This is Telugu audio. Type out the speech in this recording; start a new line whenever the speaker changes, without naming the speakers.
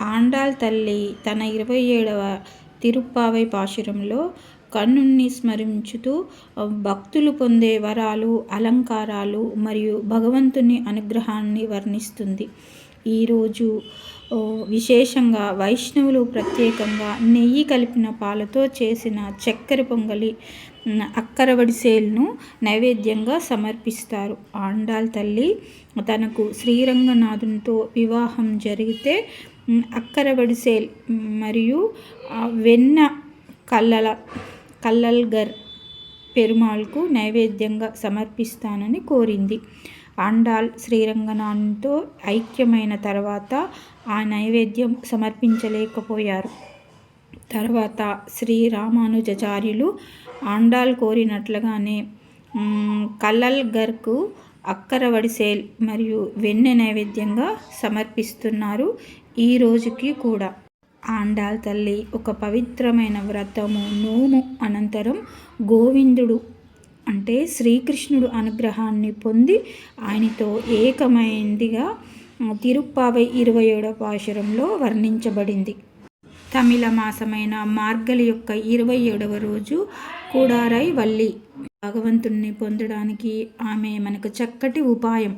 ఆండాళ్ తల్లి తన 27వ తిరుప్పావై పాశురంలో కన్నుణ్ణి స్మరించుతూ భక్తులు పొందే వరాలు, అలంకారాలు మరియు భగవంతుని అనుగ్రహాన్ని వర్ణిస్తుంది. ఈరోజు విశేషంగా వైష్ణవులు ప్రత్యేకంగా నెయ్యి కలిపిన పాలతో చేసిన చక్కెర పొంగలి, అక్కరవడిసేల్ను నైవేద్యంగా సమర్పిస్తారు. ఆండాళ్ తల్లి తనకు శ్రీరంగనాథునితో వివాహం జరిగితే అక్కరవడిసేల్ మరియు వెన్న కల్లల్గర్ పెరుమాళ్కు నైవేద్యంగా సమర్పిస్తానని కోరింది. ఆండాళ్ శ్రీరంగనాథునితో ఐక్యమైన తర్వాత ఆ నైవేద్యం సమర్పించలేకపోయారు. తర్వాత శ్రీరామానుజాచార్యులు ఆండాళ్ కోరినట్లుగానే కల్లల్గర్కు అక్కరవడిసేల్ మరియు వెన్న నైవేద్యంగా సమర్పిస్తున్నారు ఈ రోజుకి కూడా. ఆండాళ్ తల్లి ఒక పవిత్రమైన వ్రతము, నోము అనంతరం గోవిందుడు అంటే శ్రీకృష్ణుడు అనుగ్రహాన్ని పొంది ఆయనతో ఏకమైందిగా తిరుప్పావై 27వ పాశురంలో వర్ణించబడింది. తమిళ మాసమైన మార్గళి యొక్క 27వ రోజు కూడారై వల్లి. భగవంతుణ్ణి పొందడానికి ఆమె మనకు చక్కటి ఉపాయం.